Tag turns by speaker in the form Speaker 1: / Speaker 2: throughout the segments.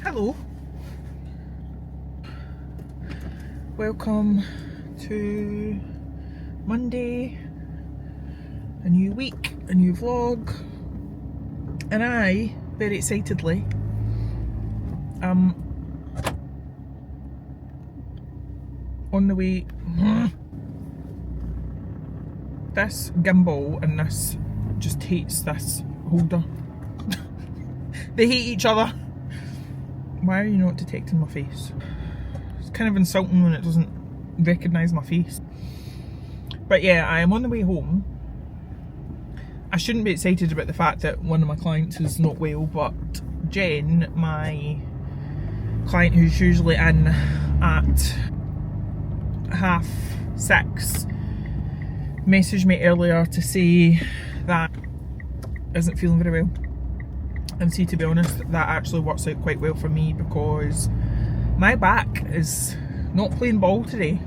Speaker 1: Hello. Welcome to Monday, a new week, a new vlog, and I, very excitedly, am on the way. This gimbal and this just hates this holder. They hate each other. Why are you not detecting my face? It's kind of insulting when it doesn't recognise my face. But yeah, I am on the way home. I shouldn't be excited about the fact that one of my clients is not well, but Jen, my client who's usually in at 6:30, messaged me earlier to say that isn't feeling very well. And see, to be honest, that actually works out quite well for me because my back is not playing ball today,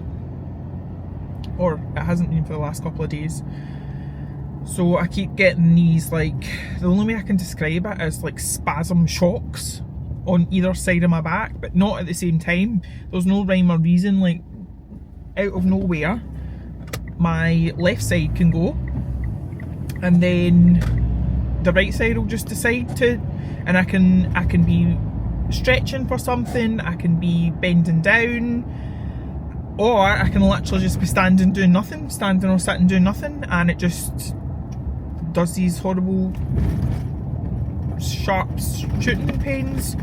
Speaker 1: or it hasn't been for the last couple of days. So I keep getting these, like, the only way I can describe it is like spasm shocks on either side of my back, but not at the same time. There's no rhyme or reason. Like, out of nowhere, my left side can go, and then the right side will just decide to, and I can be stretching for something, I can be bending down, or I can literally just be standing doing nothing, standing or sitting doing nothing, and it just does these horrible sharp shooting pains.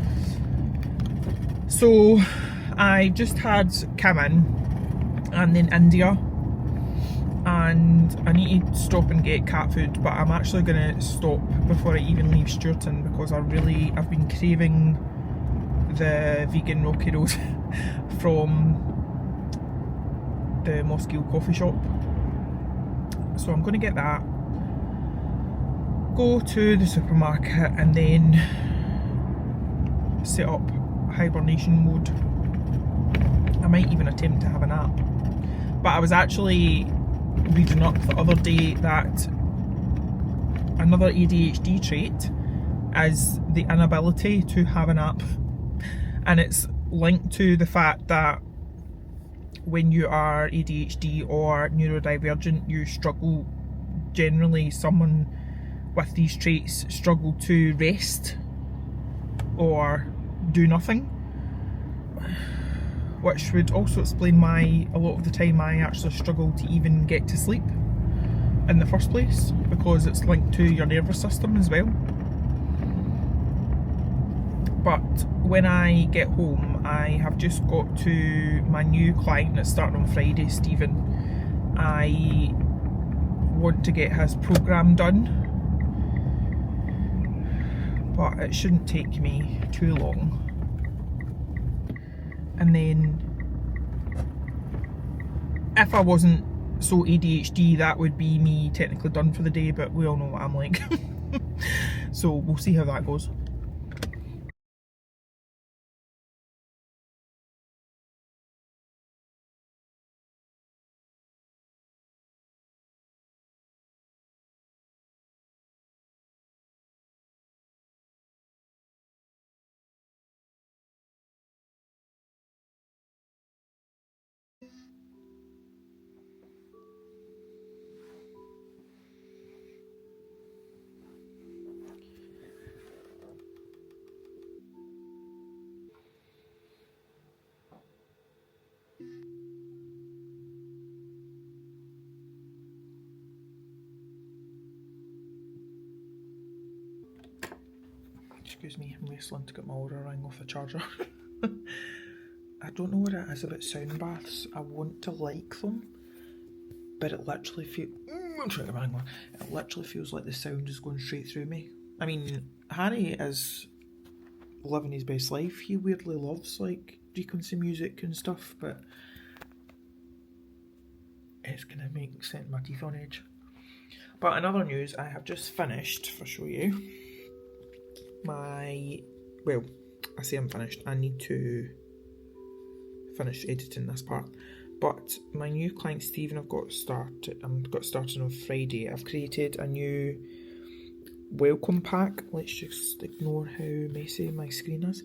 Speaker 1: So I just had Kim in, and then India, and I need to stop and get cat food, but I'm actually going to stop before I even leave Stewarton because I've been craving the vegan Rocky Road from the Moscow coffee shop. So I'm going to get that, go to the supermarket, and then set up hibernation mode. I might even attempt to have a nap. But I was actually reading up the other day that another ADHD trait is the inability to have a nap, and it's linked to the fact that when you are ADHD or neurodivergent, you struggle, generally someone with these traits struggle to rest or do nothing, which would also explain why a lot of the time I actually struggle to even get to sleep in the first place, because it's linked to your nervous system as well. But when I get home, I have just got to my new client that's starting on Friday, Stephen. I want to get his programme done, but it shouldn't take me too long. And then if I wasn't so ADHD, that would be me technically done for the day, but we all know what I'm like. So we'll see how that goes. Excuse me, I'm whistling to get my Aura ring off the charger. I don't know what it is about sound baths. I want to like them, but it literally feels... It literally feels like the sound is going straight through me. I mean, Harry is living his best life. He weirdly loves, like, frequency music and stuff, but it's going to make set my teeth on edge. But in other news, I have just finished, if I show you, well, I say I'm finished. I need to finish editing this part. But my new client Stephen, I've got started on Friday. I've created a new welcome pack. Let's just ignore how messy my screen is.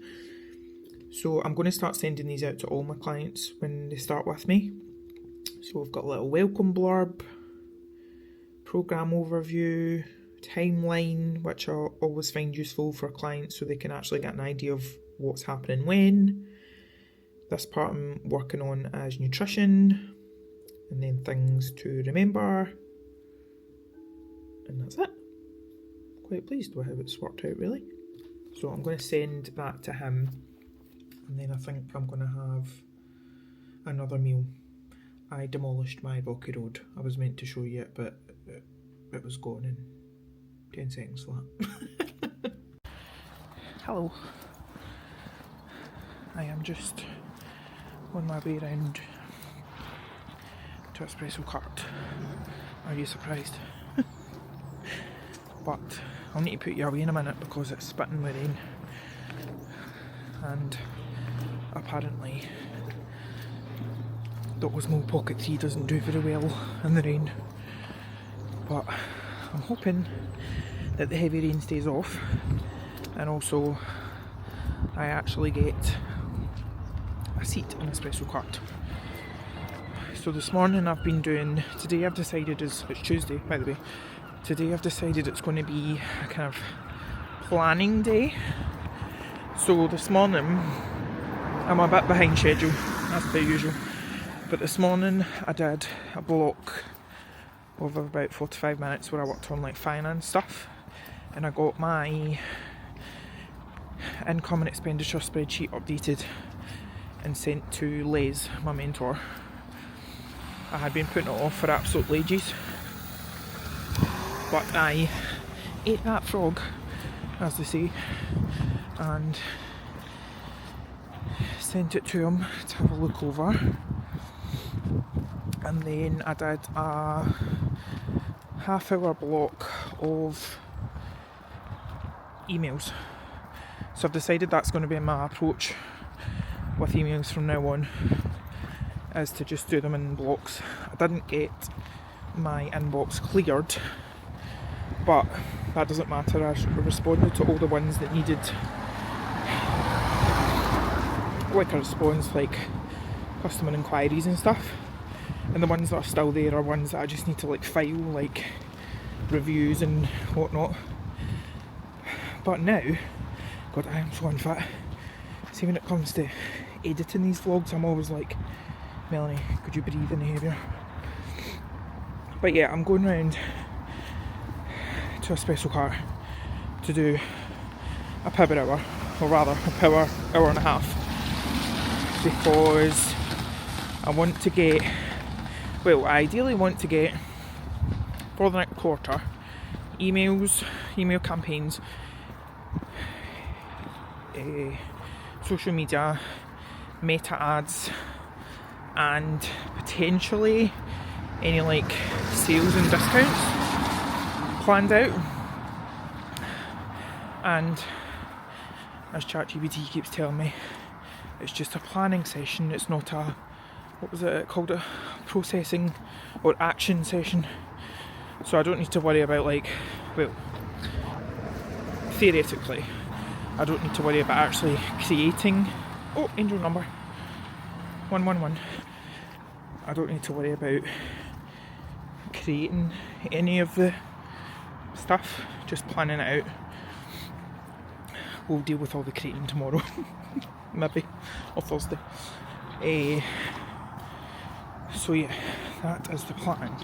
Speaker 1: So I'm going to start sending these out to all my clients when they start with me. So we've got a little welcome blurb, program overview, timeline, which I always find useful for clients so they can actually get an idea of what's happening when. This part I'm working on as nutrition, and then things to remember, and that's it. Quite pleased with how it's worked out, really. So I'm going to send that to him, and then I think I'm going to have another meal. I demolished my Rocky Road. I was meant to show you it, but it was gone in 10 seconds flat. Hello. I am just on my way round to Espresso Cart. Are you surprised? But I'll need to put you away in a minute because it's spitting with rain, and apparently the Osmo Pocket 3 doesn't do very well in the rain. But I'm hoping that the heavy rain stays off, and also I actually get a seat in Espresso Cart. So this morning I've been doing, today I've decided it's Tuesday by the way, today I've decided it's going to be a kind of planning day. So this morning I'm a bit behind schedule as per usual, but this morning I did a block of about 45 minutes where I worked on like finance stuff, and I got my income and expenditure spreadsheet updated and sent to Les, my mentor. I had been putting it off for absolute ages, but I ate that frog, as they say, and sent it to him to have a look over. And then I did a half-hour block of emails. So I've decided that's going to be my approach with emails from now on, is to just do them in blocks. I didn't get my inbox cleared, but that doesn't matter. I responded to all the ones that needed like a response, like customer inquiries and stuff, and the ones that are still there are ones that I just need to like file, like reviews and whatnot. But now, God, I am so unfit. See, when it comes to editing these vlogs, I'm always like, Melanie, could you breathe any heavier? But yeah, I'm going round to Espresso Cart to do a power hour, or rather a power hour and a half, because I want to get, well, I ideally want to get, for the next quarter, email campaigns, social media, meta ads, and potentially any like sales and discounts planned out. And as ChatGPT keeps telling me, it's just a planning session, it's not a, what was it called, a processing or action session. So I don't need to worry about like, well, theoretically I don't need to worry about actually creating, oh, angel number 111, I don't need to worry about creating any of the stuff, just planning it out. We'll deal with all the creating tomorrow, maybe, or Thursday. So yeah, that is the plan.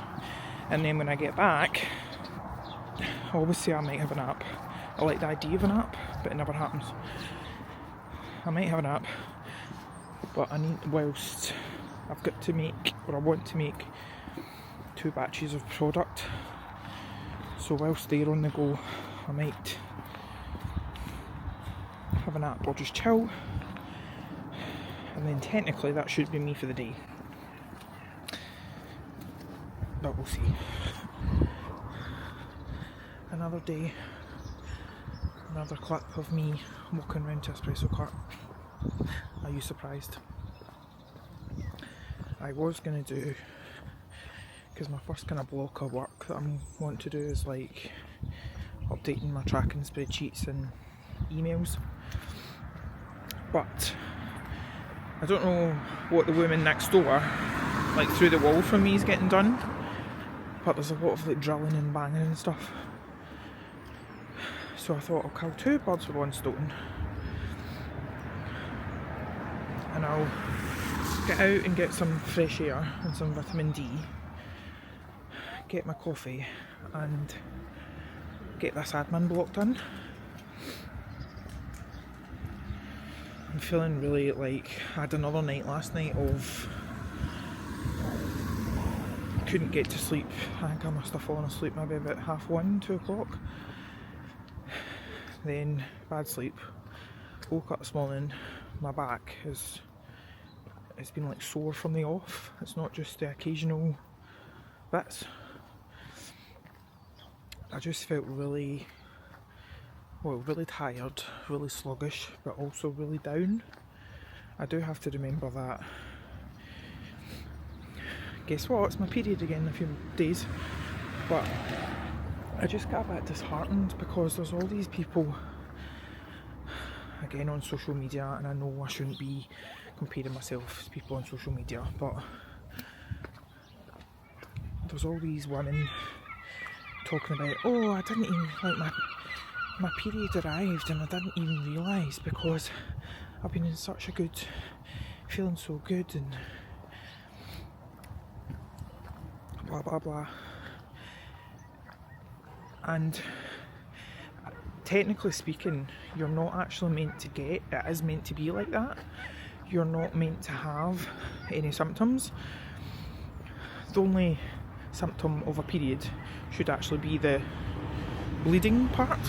Speaker 1: And then when I get back, I always say I might have a nap. I like the idea of a nap, but it never happens. I might have a nap, but I need, whilst I've got to make, or I want to make, 2 batches of product. So whilst they're on the go, I might have a nap or just chill. And then technically that should be me for the day. But we'll see. Another day, another clip of me walking around to Espresso Cart. Are you surprised? I was going to do, because my first kind of block of work that I want to do is like updating my tracking spreadsheets and emails. But I don't know what the woman next door, like through the wall from me, is getting done. But there's a lot of like drilling and banging and stuff. So I thought I'll kill two birds with one stone. And I'll get out and get some fresh air and some vitamin D. Get my coffee and get this admin block done. I'm feeling really like I had another night last night of couldn't get to sleep. I think I must have fallen asleep maybe about 1:30, 2 o'clock. Then bad sleep. Woke up this morning, my back it's been like sore from the off. It's not just the occasional bits. I just felt really tired, really sluggish, but also really down. I do have to remember that. Guess what? It's my period again in a few days. But I just got a bit disheartened because there's all these people, again on social media, and I know I shouldn't be comparing myself to people on social media, but there's all these women talking about, oh, I didn't even, like my period arrived and I didn't even realise because I've been in such a good, feeling so good and blah blah blah. And technically speaking, you're not actually meant to get, it is meant to be like that. You're not meant to have any symptoms. The only symptom of a period should actually be the bleeding part.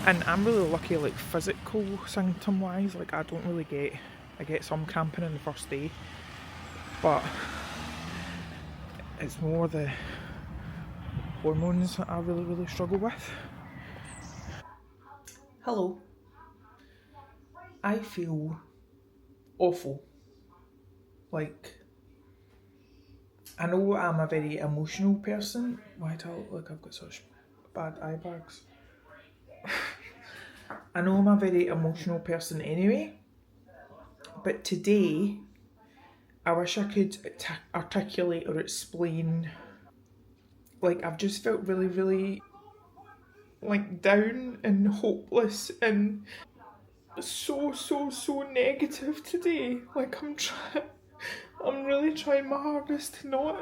Speaker 1: And I'm really lucky, like physical symptom wise, like I don't really I get some cramping in the first day, but it's more the hormones that I really struggle with. Hello. I feel awful. Like, I know I'm a very emotional person. Why do I look like I've got such bad eye bags? I know I'm a very emotional person anyway, but today I wish I could articulate or explain. Like, I've just felt really like down and hopeless and so negative today. Like, I'm really trying my hardest to not.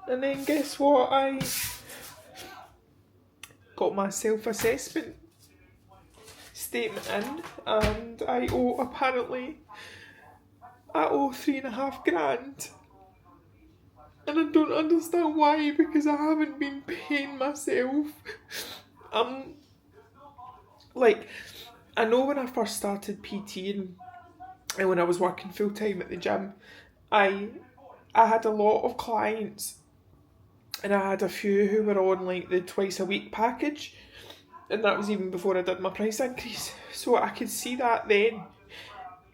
Speaker 1: And then guess what? I got my self-assessment statement in, and I owe 3.5 grand. And I don't understand why, because I haven't been paying myself. Like, I know when I first started PTing and when I was working full time at the gym, I had a lot of clients, and I had a few who were on like the twice a week package, and that was even before I did my price increase. So I could see that then.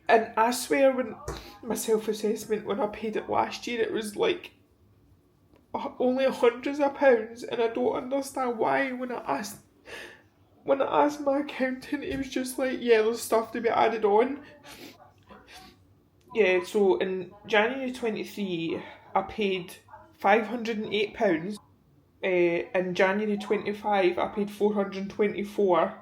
Speaker 1: And I swear, when my self-assessment, when I paid it last year, it was like only hundreds of pounds, and I don't understand why. When I asked my accountant, it was just like, yeah, there's stuff to be added on. Yeah, so in January 23, I paid £508. In January 25, I paid 424.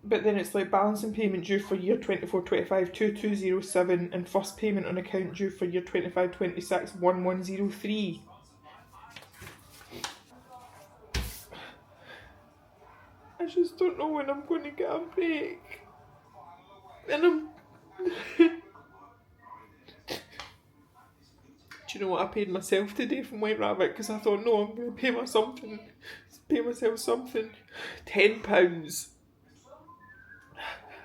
Speaker 1: But then it's like balancing payment due for year 24-25, 2207, and first payment on account due for year 25-26, 1103. I just don't know when I'm going to get a break. And I'm... Do you know what I paid myself today from White Rabbit? Because I thought, no, I'm going to pay myself something. £10.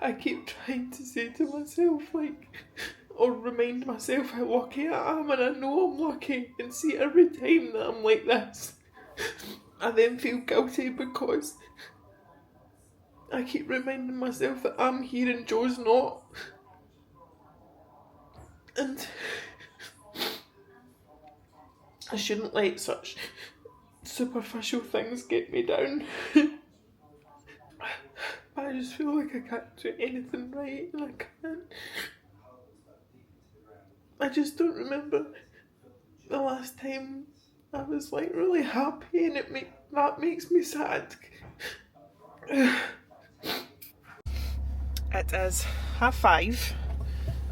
Speaker 1: I keep trying to say to myself, like, or remind myself how lucky I am, and I know I'm lucky, and see, every time that I'm like this, I then feel guilty because I keep reminding myself that I'm here and Joe's not. And I shouldn't let such superficial things get me down. But I just feel like I can't do anything right, and I can't. I just don't remember the last time I was like really happy, and that makes me sad. It is 5:30.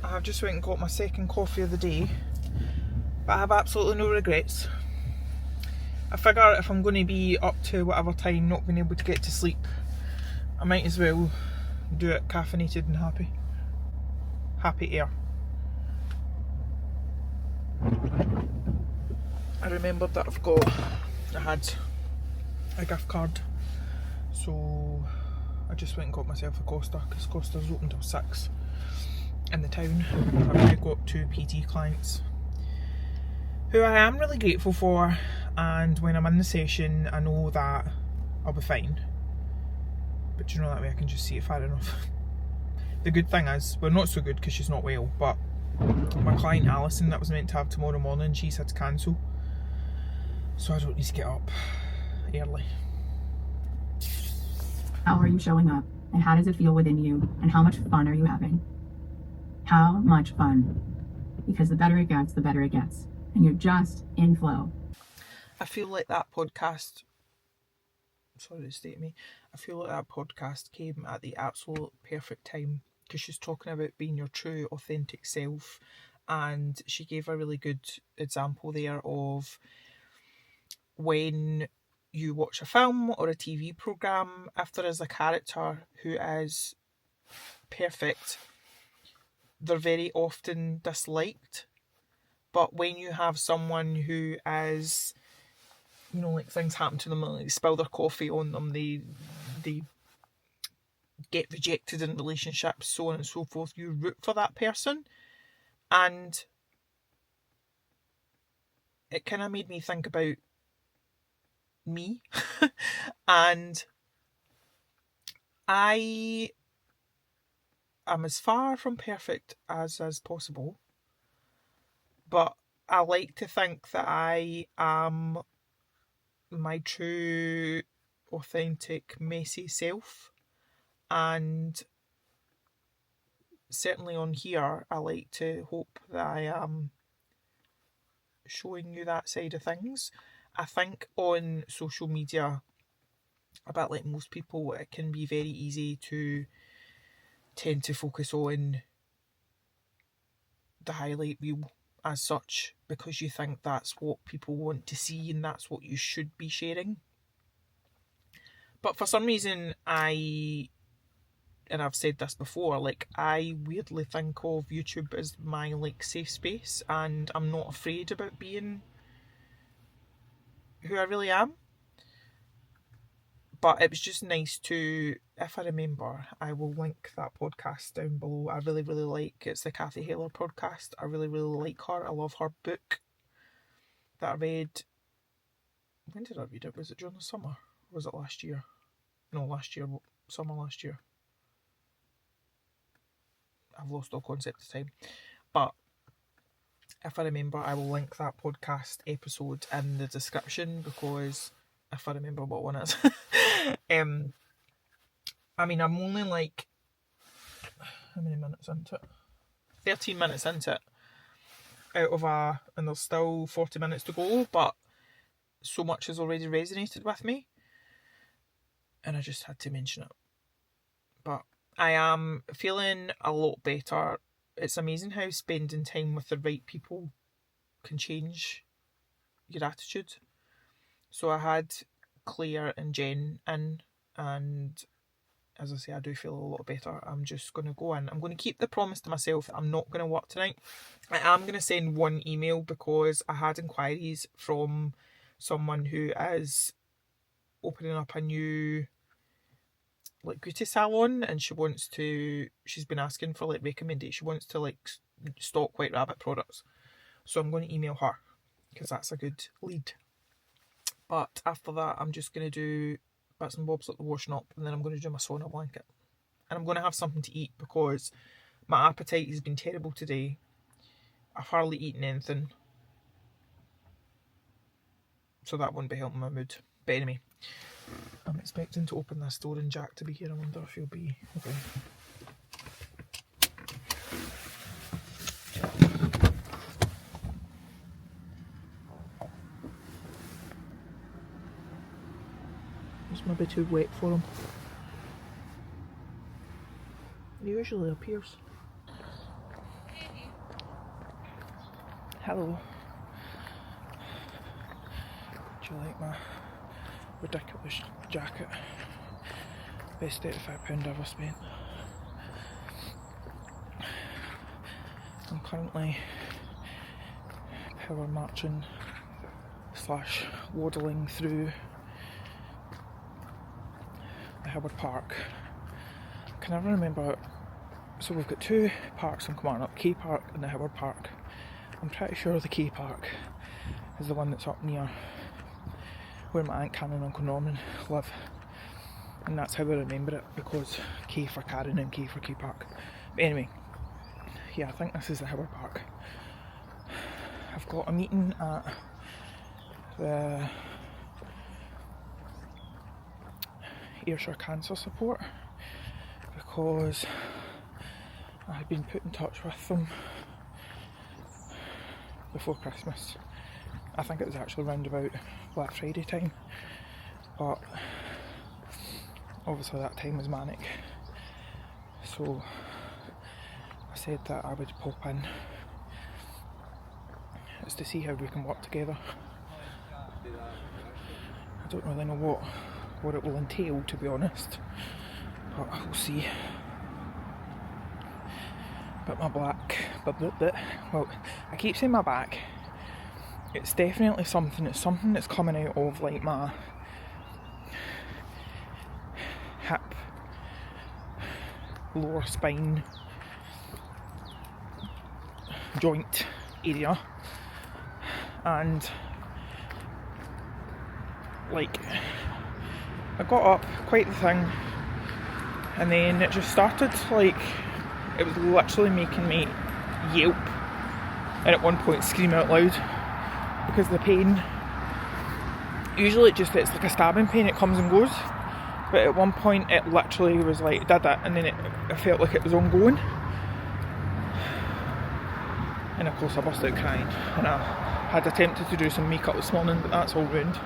Speaker 1: I have just went and got my second coffee of the day, but I have absolutely no regrets. I figure if I'm going to be up to whatever time not being able to get to sleep, I might as well do it caffeinated and happy. Happy air. I remembered that I had a gift card, so I just went and got myself a Costa, because Costa's open till 6 in the town. I've now got 2 PT clients who I am really grateful for, and when I'm in the session I know that I'll be fine, but you know, that way I can just see it far enough. The good thing is, well, not so good because she's not well, but my client Alison that was meant to have tomorrow morning, she's had to cancel, so I don't need to get up early.
Speaker 2: How are you showing up, and how does it feel within you, and how much fun are you having? How much fun? Because the better it gets, the better it gets, and you're just in flow.
Speaker 1: I feel like that podcast, sorry to state me, I feel like that podcast came at the absolute perfect time, because she's talking about being your true authentic self, and she gave a really good example there of when you watch a film or a TV programme, if there is a character who is perfect, they're very often disliked. But when you have someone who is, you know, like things happen to them, like they spill their coffee on them, they get rejected in relationships, so on and so forth, you root for that person. And it kind of made me think about me. And I am as far from perfect as is possible, but I like to think that I am my true, authentic, messy self. And certainly on here, I like to hope that I am showing you that side of things. I think on social media, a bit like most people, it can be very easy to tend to focus on the highlight reel as such, because you think that's what people want to see and that's what you should be sharing. But for some reason, and I've said this before, like, I weirdly think of YouTube as my like safe space, and I'm not afraid about being who I really am. But it was just nice to, if I remember, I will link that podcast down below. I really, really like, it's the Kathy Haylor podcast. I really, really like her. I love her book that I read. When did I read it? Was it during the summer? Or was it last year? No, last year. Summer last year. I've lost all concept of time. But if I remember, I will link that podcast episode in the description, because if I remember what one is. I mean, I'm only like, how many minutes into it? 13 minutes into it and there's still 40 minutes to go, but so much has already resonated with me, and I just had to mention it. But I am feeling a lot better. It's amazing how spending time with the right people can change your attitude. So I had Claire and Jen in, and as I say, I do feel a lot better. I'm just going to go in. I'm going to keep the promise to myself that I'm not going to work tonight. I am going to send one email, because I had inquiries from someone who is opening up a new like beauty salon, and she's been asking for like recommendations. She wants to like stock White Rabbit products. So I'm going to email her, because that's a good lead. But after that, I'm just going to do bits and bobs like the washing up, and then I'm going to do my sauna blanket. And I'm going to have something to eat, because my appetite has been terrible today. I've hardly eaten anything. so that won't be helping my mood. But anyway, I'm expecting to open this door and Jack to be here. I wonder if he'll be okay. It's maybe too wet for him. He usually appears. Hello. Do you like my ridiculous jacket? Best £35 ever spent. I'm currently power marching / waddling through the Howard Park. I can never remember. So we've got two parks in Kilmarnock, K Park and the Howard Park. I'm pretty sure the K Park is the one that's up near where my Aunt Karen and Uncle Norman live. And that's how I remember it, because K for Karen and K for K Park. But anyway, yeah, I think this is the Howard Park. I've got a meeting at the Ayrshire Cancer Support because I had been put in touch with them before Christmas. I think it was actually round about Black Friday time, but obviously that time was manic, so I said that I would pop in just to see how we can work together. I don't really know what it will entail, to be honest, but we'll see. But my well, I keep saying my back. It's definitely something. It's something that's coming out of like my hip, lower spine, joint area, and like I got up quite the thing, and then it just started like. It was literally making me yelp and at one point scream out loud because of the pain. Usually it's like a stabbing pain, it comes and goes, but at one point it literally was like, did that, and then it felt like it was ongoing. And of course I busted out crying, and I had attempted to do some makeup this morning, but that's all ruined.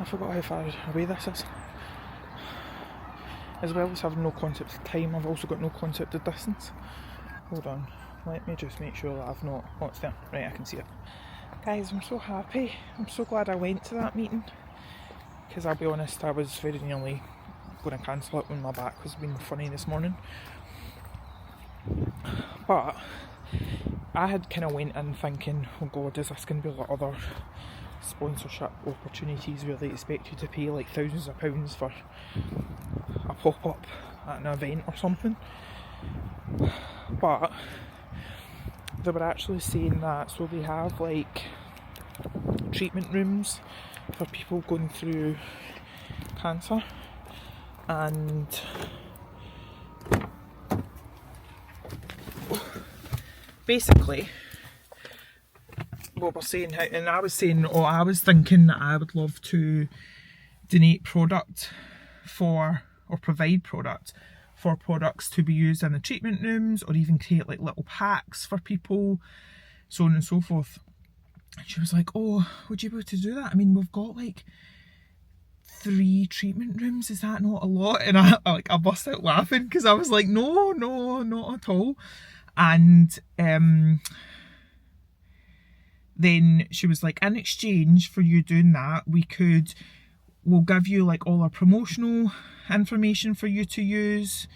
Speaker 1: I forgot how far away this is. As well as having no concept of time, I've also got no concept of distance. Hold on, let me just make sure that I've not... Oh, it's there. Right, I can see it. Guys, I'm so happy. I'm so glad I went to that meeting. Because I'll be honest, I was very nearly going to cancel it when my back was being funny this morning. But I had kind of went in thinking, oh God, is this going to be like other sponsorship opportunities where they expect you to pay like thousands of pounds for a pop-up at an event or something? But they were actually saying that, so they have like treatment rooms for people going through cancer, and basically what we're saying, and I was saying, I was thinking that I would love to donate product for, or provide product for products to be used in the treatment rooms, or even create like little packs for people, so on and so forth. And she was like, oh, would you be able to do that? I mean, we've got like 3 treatment rooms, is that not a lot? And I bust out laughing because I was like, no, not at all. And then she was like, in exchange for you doing that, we'll give you like all our promotional information for you to use.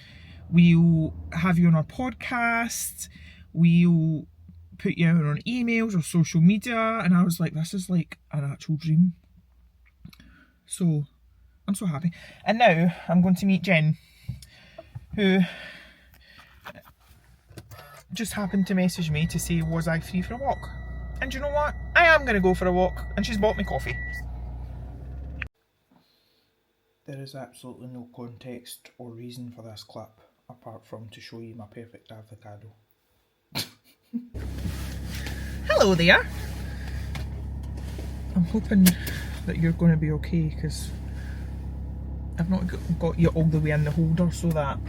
Speaker 1: We'll have you on our podcast. We'll put you out on emails or social media. And I was like, this is like an actual dream. So I'm so happy. And now I'm going to meet Jen, who just happened to message me to say, was I free for a walk? And you know what? I am going to go for a walk, and she's bought me coffee. There is absolutely no context or reason for this clip, apart from to show you my perfect avocado. Hello there. I'm hoping that you're going to be okay, because I've not got you all the way in the holder so that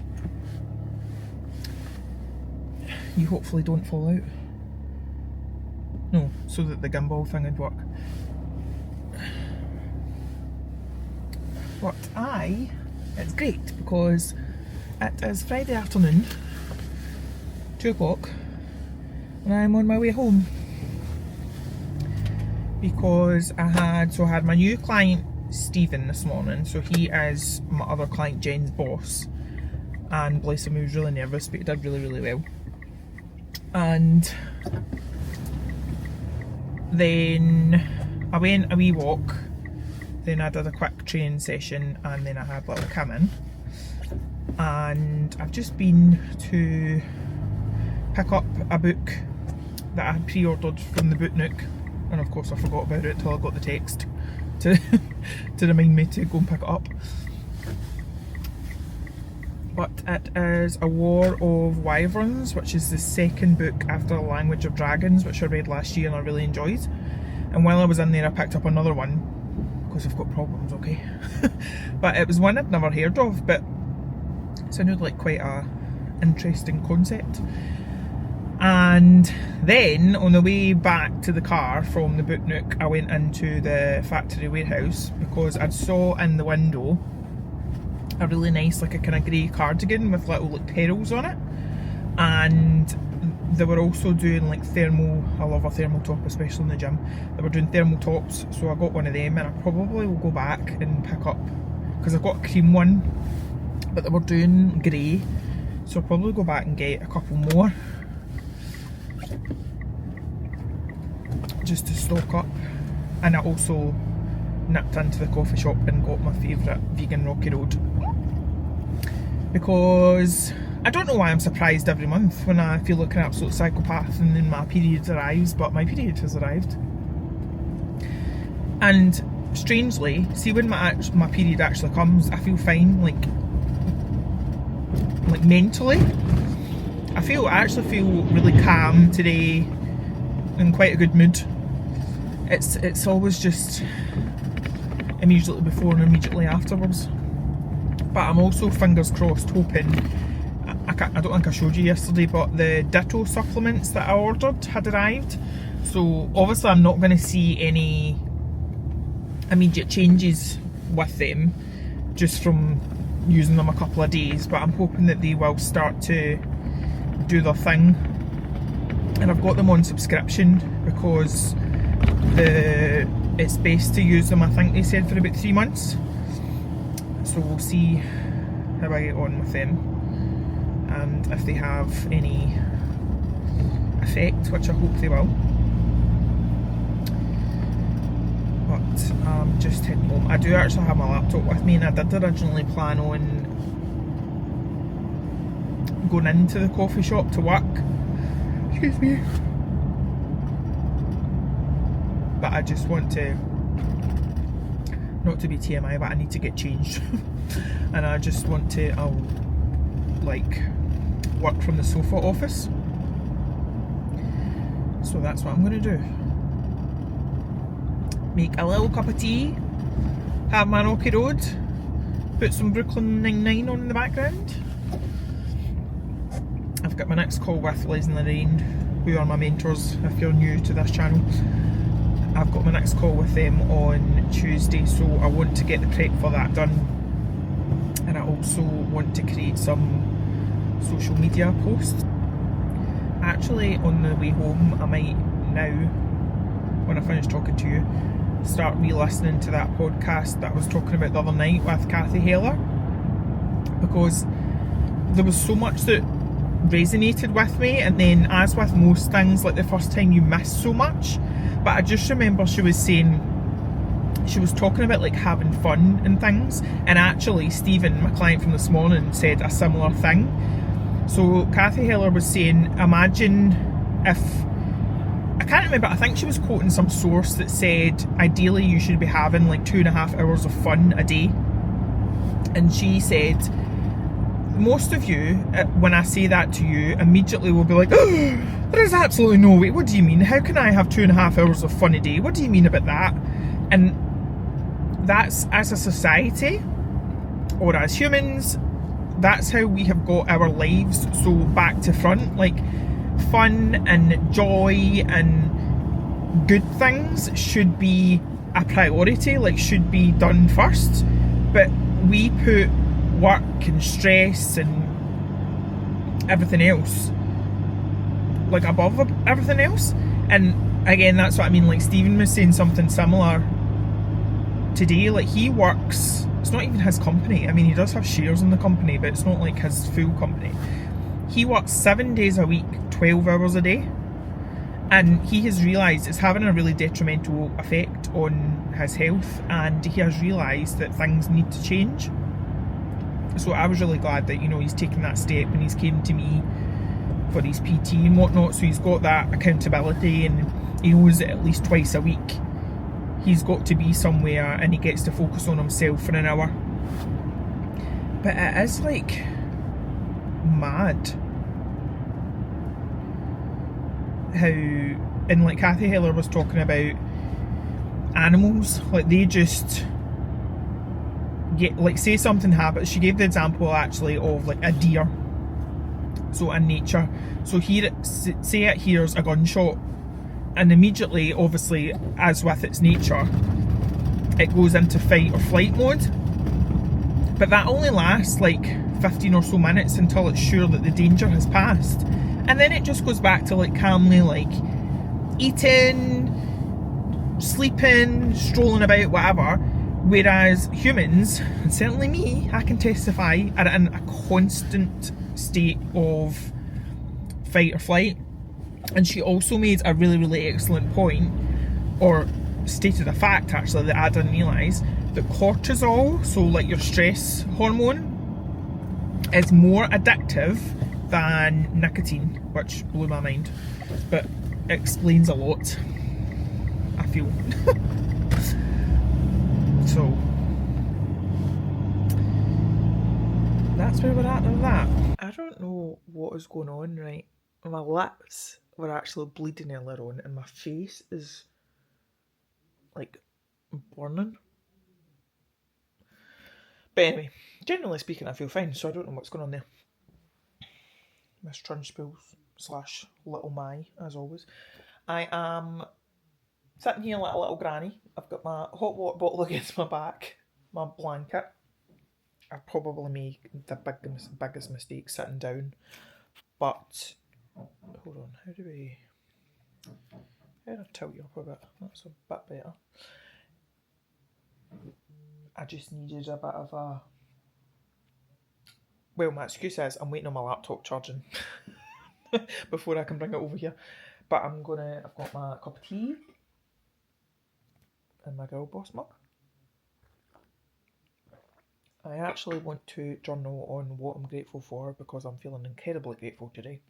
Speaker 1: you hopefully don't fall out. No, so that the gimbal thing would work. But it's great because it is Friday afternoon, 2 o'clock, and I'm on my way home. Because I had my new client Stephen this morning, so he is my other client Jen's boss, and bless him, he was really nervous but he did really, really well. And then I went a wee walk, then I did a quick training session, and then I had little come in, and I've just been to pick up a book that I had pre-ordered from the Boot Nook, and of course I forgot about it till I got the text to remind me to go and pick it up. But it is A War of Wyverns, which is the second book after A Language of Dragons, which I read last year and I really enjoyed. And while I was in there I picked up another one, because I've got problems, okay? But it was one I'd never heard of, but it sounded like quite a interesting concept. And then on the way back to the car from the Boot Nook, I went into the factory warehouse because I saw in the window a really nice, like a kind of grey cardigan with little like pearls on it, and they were also doing like thermal, I love a thermal top especially in the gym, they were doing thermal tops, so I got one of them, and I probably will go back and pick up, because I've got a cream one but they were doing grey, so I'll probably go back and get a couple more just to stock up. And I also nipped into the coffee shop and got my favourite vegan Rocky Road, because I don't know why I'm surprised every month when I feel like an absolute psychopath and then my period arrives, but my period has arrived. And strangely, see, when my period actually comes, I feel fine, like mentally. I actually feel really calm today, in quite a good mood. It's always just immediately before and immediately afterwards. But I'm also, fingers crossed, hoping, I don't think I showed you yesterday, but the Ditto supplements that I ordered had arrived. So obviously I'm not going to see any immediate changes with them just from using them a couple of days, but I'm hoping that they will start to do their thing. And I've got them on subscription because it's best to use them, I think they said, for about 3 months. So we'll see how I get on with them and if they have any effect, which I hope they will. But I'm just heading home. I do actually have my laptop with me, and I did originally plan on going into the coffee shop to work. Excuse me. But I just want to, not to be TMI, but I need to get changed. And I just want to, like, work from the sofa office. So that's what I'm going to do. Make a little cup of tea, have my Rocky Road, put some Brooklyn Nine-Nine on in the background. I've got my next call with Liz and Lorraine, who are my mentors if you're new to this channel. I've got my next call with them on Tuesday, so I want to get the prep for that done. And I also want to create some social media posts. Actually, on the way home, I might now, when I finish talking to you, start re-listening to that podcast that I was talking about the other night with Kathy Heller, because there was so much that resonated with me, and then, as with most things, like the first time you miss so much. But I just remember she was saying, she was talking about like having fun and things, and actually Stephen, my client from this morning, said a similar thing. So Kathy Heller was saying, imagine if, I can't remember, I think she was quoting some source that said ideally you should be having like 2.5 hours of fun a day. And she said, most of you, when I say that to you, immediately will be like, oh, There is absolutely no way. What do you mean? How can I have 2.5 hours of fun a day? What do you mean about that? And that's, as a society or as humans, that's how we have got our lives so back to front. Like, fun and joy and good things should be a priority, like should be done first, but we put work and stress and everything else like above everything else. And again, that's what I mean. Like, Stephen was saying something similar today. Like, he works, it's not even his company. I mean, he does have shares in the company, but it's not like his full company. He works 7 days a week, 12 hours a day, and he has realised it's having a really detrimental effect on his health, and he has realised that things need to change. So I was really glad that, you know, he's taken that step and he's came to me for his PT and whatnot, so he's got that accountability and he knows that at least twice a week he's got to be somewhere and he gets to focus on himself for an hour. But it is like mad how, and like Kathy Heller was talking about animals, like they just get, like, say something happens. She gave the example actually of like a deer. So in nature, so here, say it hears a gunshot, and immediately, obviously, as with its nature, it goes into fight or flight mode. But that only lasts like 15 or so minutes until it's sure that the danger has passed, and then it just goes back to like calmly like eating, sleeping, strolling about, whatever. Whereas humans, and certainly me, I can testify, are in a constant state of fight or flight. And she also made a really, really excellent point, or stated a fact actually that I didn't realise, that cortisol, so like your stress hormone, is more addictive than nicotine, which blew my mind, but it explains a lot, I feel. So that's where we're at with that. I don't know what is going on, right? My lips were actually bleeding earlier on and my face is like burning. But anyway, generally speaking, I feel fine, so I don't know what's going on there. Miss Trunchbull / Little Mai, as always. I am sitting here like a little granny. I've got my hot water bottle against my back, my blanket. I probably made the biggest mistake sitting down, but hold on, how do I tilt you up a bit? That's a bit better. I just needed a bit of a, well, my excuse is I'm waiting on my laptop charging before I can bring it over here. But I've got my cup of tea and my Girl Boss mug. I actually want to journal on what I'm grateful for because I'm feeling incredibly grateful today.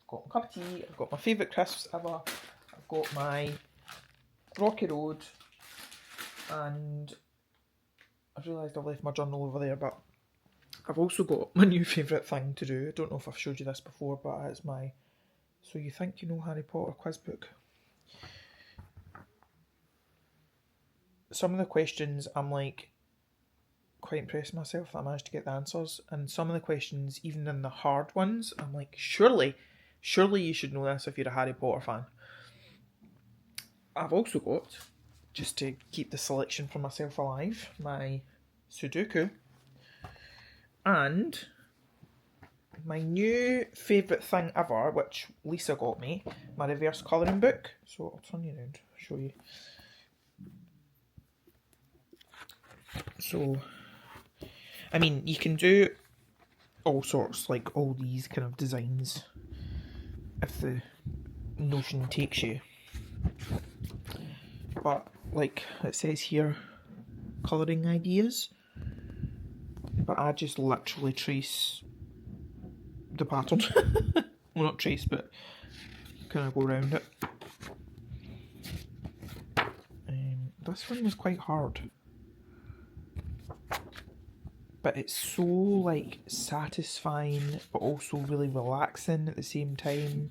Speaker 1: I've got my cup of tea, I've got my favourite crisps ever, I've got my Rocky Road, and I've realised I've left my journal over there, but I've also got my new favourite thing to do. I don't know if I've showed you this before, but it's my So You Think You Know Harry Potter quiz book. Some of the questions I'm like quite impressed with myself that I managed to get the answers, and some of the questions, even in the hard ones, I'm like, surely you should know this if you're a Harry Potter fan. I've also got, just to keep the selection for myself alive, my Sudoku, and my new favourite thing ever, which Lisa got me, my reverse colouring book. So I'll turn you around, show you. So, I mean, you can do all sorts, like all these kind of designs, if the notion takes you. But, like it says here, colouring ideas. But I just literally trace the pattern. Well, not trace, but kind of go around it. This one was quite hard. But it's so like satisfying, but also really relaxing at the same time.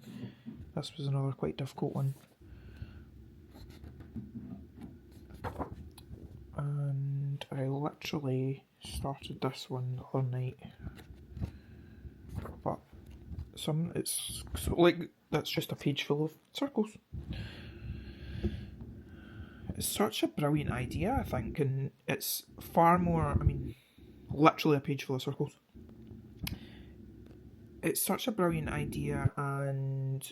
Speaker 1: This was another quite difficult one. And I literally started this one the other night. But it's so, like, that's just a page full of circles. It's such a brilliant idea, I think, and it's far more, I mean, literally a page full of circles. It's such a brilliant idea and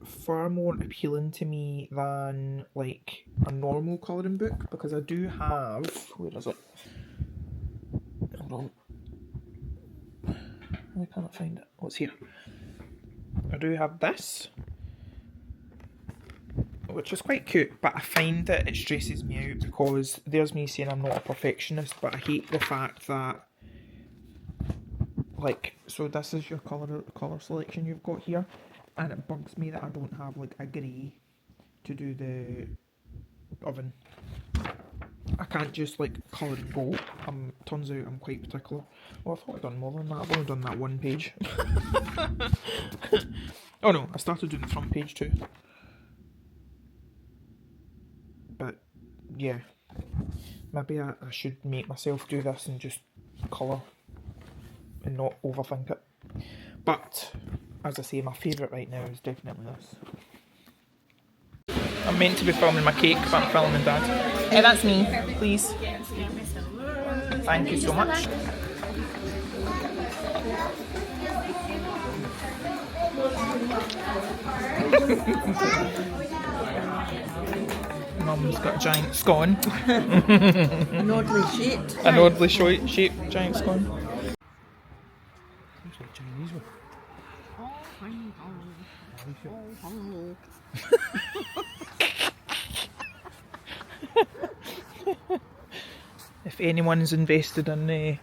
Speaker 1: far more appealing to me than like a normal colouring book, because I do have, where is it? Hold on. I cannot find it. Oh, it's here. I do have this, which is quite cute, but I find that it stresses me out because there's me saying I'm not a perfectionist, but I hate the fact that, like, so this is your colour selection you've got here, and it bugs me that I don't have like a grey to do the oven. I can't just like colour and go. Turns out I'm quite particular. Well, I thought I'd done more than that. I've only done that one page. Oh no, I started doing the front page too. But yeah, maybe I should make myself do this and just colour and not overthink it. But as I say, my favourite right now is definitely this. I'm meant to be filming my cake, but I'm filming Dad. Hey, that's me, please. Thank you so much. Mum's got a giant scone.
Speaker 3: An oddly shaped.
Speaker 1: An oddly shaped giant scone.
Speaker 4: Looks like a Chinese one.
Speaker 1: If anyone's invested in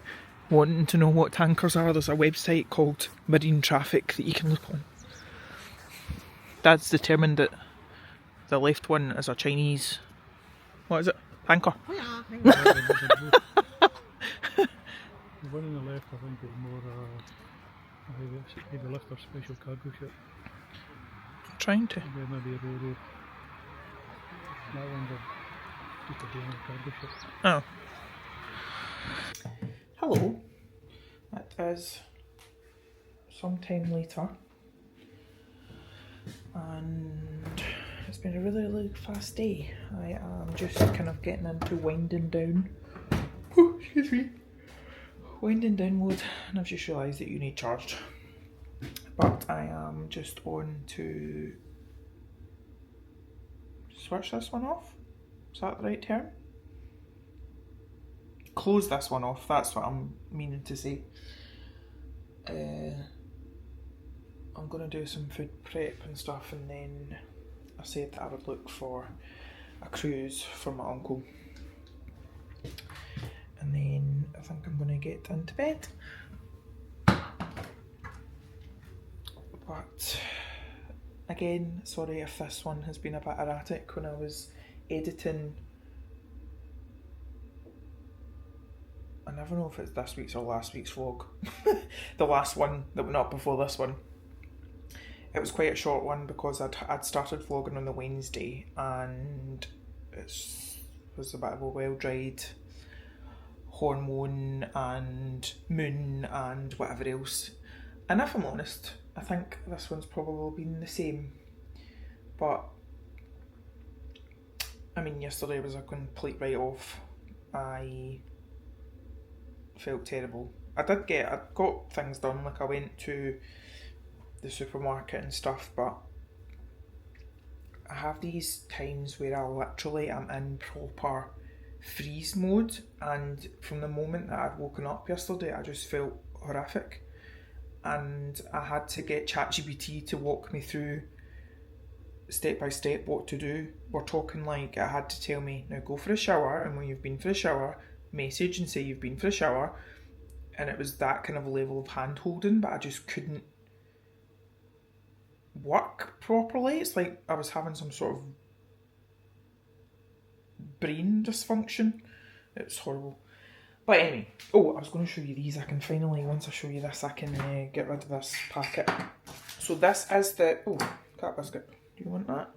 Speaker 1: wanting to know what tankers are, there's a website called Marine Traffic that you can look on. Dad's determined that the left one is a Chinese, what is it? Tanker.
Speaker 4: The one on the left, I think, is more heavy lift or special cargo ship.
Speaker 1: Trying to.
Speaker 4: And then maybe a Roro. That one's just a general cargo ship.
Speaker 1: Oh. Hello. It is sometime later. And it's been a really, really fast day. I am just kind of getting into winding down. Oh, excuse me. Winding down mode, and I've just realised that you need charged. But I am just on to switch this one off. Is that the right term? Close this one off, that's what I'm meaning to say. I'm going to do some food prep and stuff, and then I said that I would look for a cruise for my uncle. And then I think I'm going to get into bed. But again, sorry if this one has been a bit erratic. When I was editing, I never know if it's this week's or last week's vlog. The last one that went up before this one. It was quite a short one because I'd started vlogging on the Wednesday, and it was a bit of a well-dried hormone and moon and whatever else. And if I'm honest, I think this one's probably been the same. But I mean, yesterday was a complete write-off. I felt terrible. I got things done, like I went to the supermarket and stuff, but I have these times where I literally am in proper freeze mode, and from the moment that I'd woken up yesterday I just felt horrific, and I had to get ChatGPT to walk me through step by step what to do. We're talking like I had to tell me, now go for a shower, and when you've been for a shower, message and say you've been for a shower, and it was that kind of level of hand holding, but I just couldn't work properly. It's like I was having some sort of brain dysfunction. It's horrible. But anyway, I was going to show you these. I can finally, once I show you this, I can get rid of this packet. So this is the, Cat biscuit. Do you want that?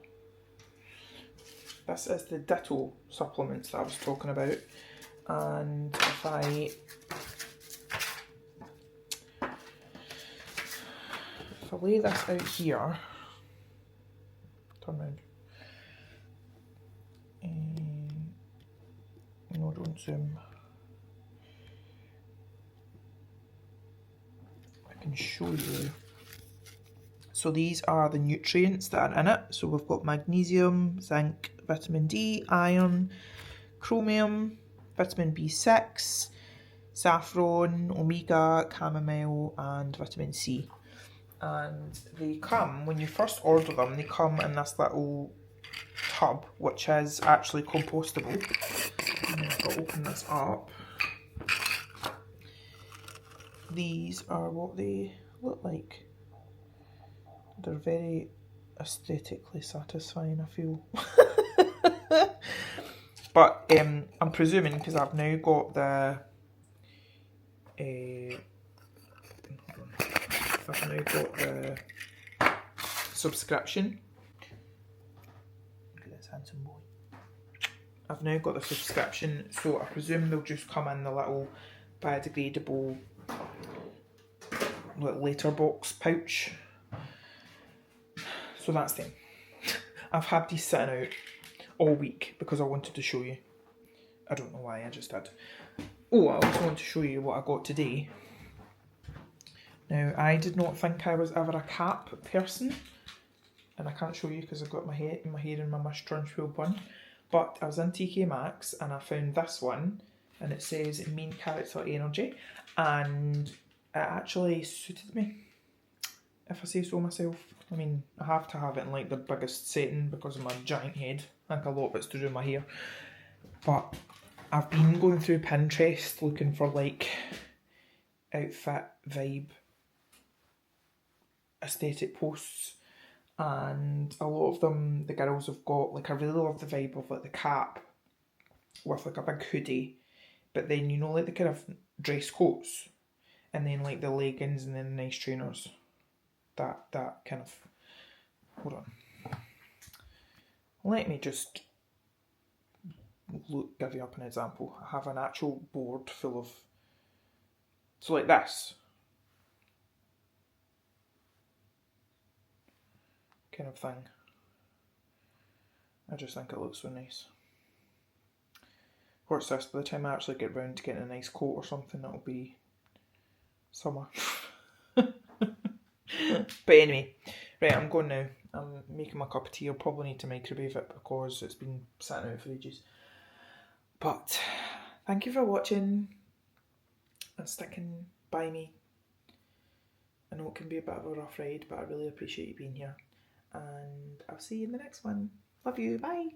Speaker 1: This is the Ditto supplements that I was talking about. And if I lay this out here, turn around. No, don't zoom. I can show you. So these are the nutrients that are in it. So we've got magnesium, zinc, vitamin D, iron, chromium, vitamin B6, saffron, omega, chamomile, and vitamin C. And they come, when you first order them, they come in this little tub, which is actually compostable. And I've got to open this up. These are what they look like. They're very aesthetically satisfying, I feel. But I'm presuming, because I've now got the subscription. Look at this handsome boy. I've now got the subscription, so I presume they'll just come in the little biodegradable little letterbox pouch. So that's them. I've had these sitting out all week because I wanted to show you. I don't know why, I just did. Oh, I also want to show you what I got today. Now, I did not think I was ever a cap person, and I can't show you because I've got my hair in my mush trunch wheel bun. But I was in TK Maxx and I found this one, and it says main character energy, and it actually suited me, if I say so myself. I mean, I have to have it in like the biggest setting because of my giant head. I think a lot of it's to do with my hair. But I've been going through Pinterest looking for like outfit, vibe, aesthetic posts, and a lot of them, the girls have got like, I really love the vibe of like the cap with like a big hoodie, but then you know like the kind of dress coats, and then like the leggings and then the nice trainers. That kind of, hold on. Let me just give you up an example. I have an actual board full of, so like this. Kind of thing. I just think it looks so nice. What's this? By the time I actually get round to getting a nice coat or something, it'll be summer. But anyway, right, I'm going now. I'm making my cup of tea. I'll probably need to microwave it because it's been sitting out for ages. But thank you for watching and sticking by me. I know it can be a bit of a rough ride, but I really appreciate you being here. And I'll see you in the next one. Love you. Bye.